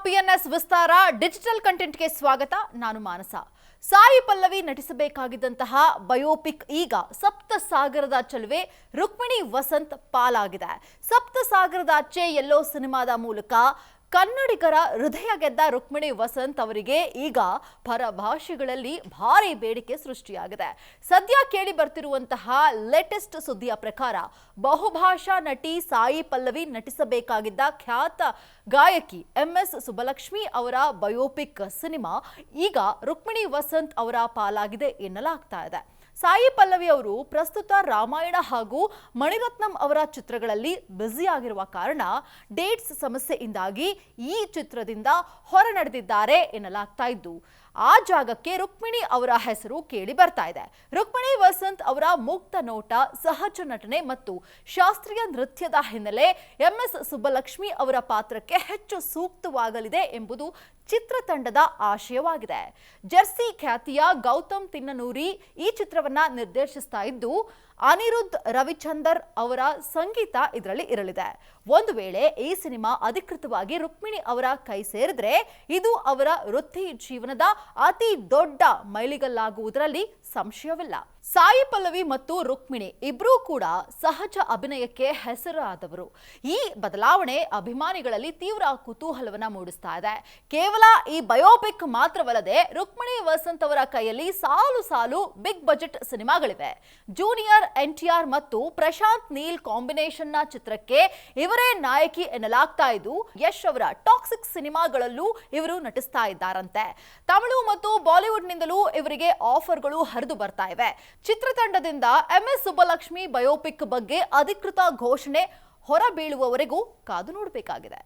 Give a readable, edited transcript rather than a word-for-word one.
PNS ವಿಸ್ತಾರ digital ಕಂಟೆಂಟ್ಗೆ ಸ್ವಾಗತ. ನಾನು ಮಾನಸ. Sai Pallavi ನಟಿಸಬೇಕಾಗಿದ್ದಂತಹ biopic ಈಗ ಸಪ್ತಸಾಗರದ ಚೆಲುವೆ ರುಕ್ಮಿಣಿ ವಸಂತ್ ಪಾಲಾಗಿದೆ. ಸಪ್ತಸಾಗರದಾಚೆ ಎಲ್ಲೋ ಸಿನಿಮಾದ ಮೂಲಕ ಕನ್ನಡಿಗರ ಹೃದಯ ಗೆದ್ದ ರುಕ್ಮಿಣಿ ವಸಂತ್ ಅವರಿಗೆ ಈಗ ಪರಭಾಷೆಗಳಲ್ಲಿ ಭಾರಿ ಬೇಡಿಕೆ ಸೃಷ್ಟಿಯಾಗಿದೆ. ಸದ್ಯ ಕೇಳಿ ಬರ್ತಿರುವಂತಹ ಲೇಟೆಸ್ಟ್ ಸುದ್ದಿಯ ಪ್ರಕಾರ ಬಹುಭಾಷಾ ನಟಿ ಸಾಯಿ ಪಲ್ಲವಿ ನಟಿಸಬೇಕಾಗಿದ್ದ ಖ್ಯಾತ ಗಾಯಕಿ MS ಸುಬ್ಬಲಕ್ಷ್ಮಿ ಅವರ ಬಯೋಪಿಕ್ ಸಿನಿಮಾ ಈಗ ರುಕ್ಮಿಣಿ ವಸಂತ್ ಅವರ ಪಾಲಾಗಿದೆ ಎನ್ನಲಾಗ್ತಾ ಇದೆ. ಸಾಯಿ ಪಲ್ಲವಿ ಅವರು ಪ್ರಸ್ತುತ ರಾಮಾಯಣ ಹಾಗೂ ಮಣಿರತ್ನಂ ಅವರ ಚಿತ್ರಗಳಲ್ಲಿ ಬ್ಯುಸಿ ಆಗಿರುವ ಕಾರಣ ಡೇಟ್ಸ್ ಸಮಸ್ಯೆಯಿಂದಾಗಿ ಈ ಚಿತ್ರದಿಂದ ಹೊರ ನಡೆದಿದ್ದಾರೆ ಎನ್ನಲಾಗ್ತಾ ಇದ್ದು, ಆ ಜಾಗಕ್ಕೆ ರುಕ್ಮಿಣಿ ಅವರ ಹೆಸರು ಕೇಳಿ ಬರ್ತಾ ಇದೆ. ರುಕ್ಮಿಣಿ ವಸಂತ್ ಅವರ ಮುಕ್ತ ನೋಟ, ಸಹಜ ನಟನೆ ಮತ್ತು ಶಾಸ್ತ್ರೀಯ ನೃತ್ಯದ ಹಿನ್ನೆಲೆ MS ಸುಬ್ಬಲಕ್ಷ್ಮಿ ಅವರ ಪಾತ್ರಕ್ಕೆ ಹೆಚ್ಚು ಸೂಕ್ತವಾಗಲಿದೆ ಎಂಬುದು ಚಿತ್ರತಂಡದ ಆಶಯವಾಗಿದೆ. ಜರ್ಸಿ ಖ್ಯಾತಿಯ ಗೌತಮ್ ತಿನ್ನನೂರಿ ಈ ಚಿತ್ರವನ್ನ ನಿರ್ದೇಶಿಸ್ತಾ ಇದ್ದು, ಅನಿರುದ್ಧ್ ರವಿಚಂದರ್ ಅವರ ಸಂಗೀತ ಇದರಲ್ಲಿ ಇರಲಿದೆ. ಒಂದು ವೇಳೆ ಈ ಸಿನಿಮಾ ಅಧಿಕೃತವಾಗಿ ರುಕ್ಮಿಣಿ ಅವರ ಕೈ ಸೇರಿದ್ರೆ ಇದು ಅವರ ವೃತ್ತಿ ಜೀವನದ ಅತಿ ದೊಡ್ಡ ಮೈಲಿಗಲ್ಲಾಗುವುದರಲ್ಲಿ ಸಂಶಯವಿಲ್ಲ. ಸಾಯಿ ಪಲ್ಲವಿ ಮತ್ತು ರುಕ್ಮಿಣಿ ಇಬ್ಬರೂ ಕೂಡ ಸಹಜ ಅಭಿನಯಕ್ಕೆ ಹೆಸರಾದವರು. ಈ ಬದಲಾವಣೆ ಅಭಿಮಾನಿಗಳಲ್ಲಿ ತೀವ್ರ ಕುತೂಹಲವನ್ನ ಮೂಡಿಸ್ತಾ ಇದೆ. ಕೇವಲ ಈ ಬಯೋಪಿಕ್ ಮಾತ್ರವಲ್ಲದೆ ರುಕ್ಮಿಣಿ ವಸಂತ್ ಅವರ ಕೈಯಲ್ಲಿ ಸಾಲು ಸಾಲು ಬಿಗ್ ಬಜೆಟ್ ಸಿನಿಮಾಗಳಿವೆ. ಜೂನಿಯರ್ NTR ಮತ್ತು ಪ್ರಶಾಂತ್ ನೀಲ್ ಕಾಂಬಿನೇಷನ್ ನ ಚಿತ್ರಕ್ಕೆ ಇವರೇ ನಾಯಕಿ ಎನ್ನಲಾಗ್ತಾ ಇದ್ದು, ಯಶ್ ಅವರ ಟಾಕ್ಸಿಕ್ ಸಿನಿಮಾಗಳಲ್ಲೂ ಇವರು ನಟಿಸ್ತಾ ಇದ್ದಾರಂತೆ. ತಮಿಳು ಮತ್ತು ಬಾಲಿವುಡ್ ನಿಂದಲೂ ಇವರಿಗೆ ಆಫರ್ಗಳು ಹರಿದು ಬರ್ತಾ ಇವೆ. ಚಿತ್ರತಂಡದಿಂದ MS ಸುಬ್ಬಲಕ್ಷ್ಮಿ ಬಯೋಪಿಕ್ ಬಗ್ಗೆ ಅಧಿಕೃತ ಘೋಷಣೆ ಹೊರಬೀಳುವವರೆಗೂ ಕಾದು ನೋಡಬೇಕಾಗಿದೆ.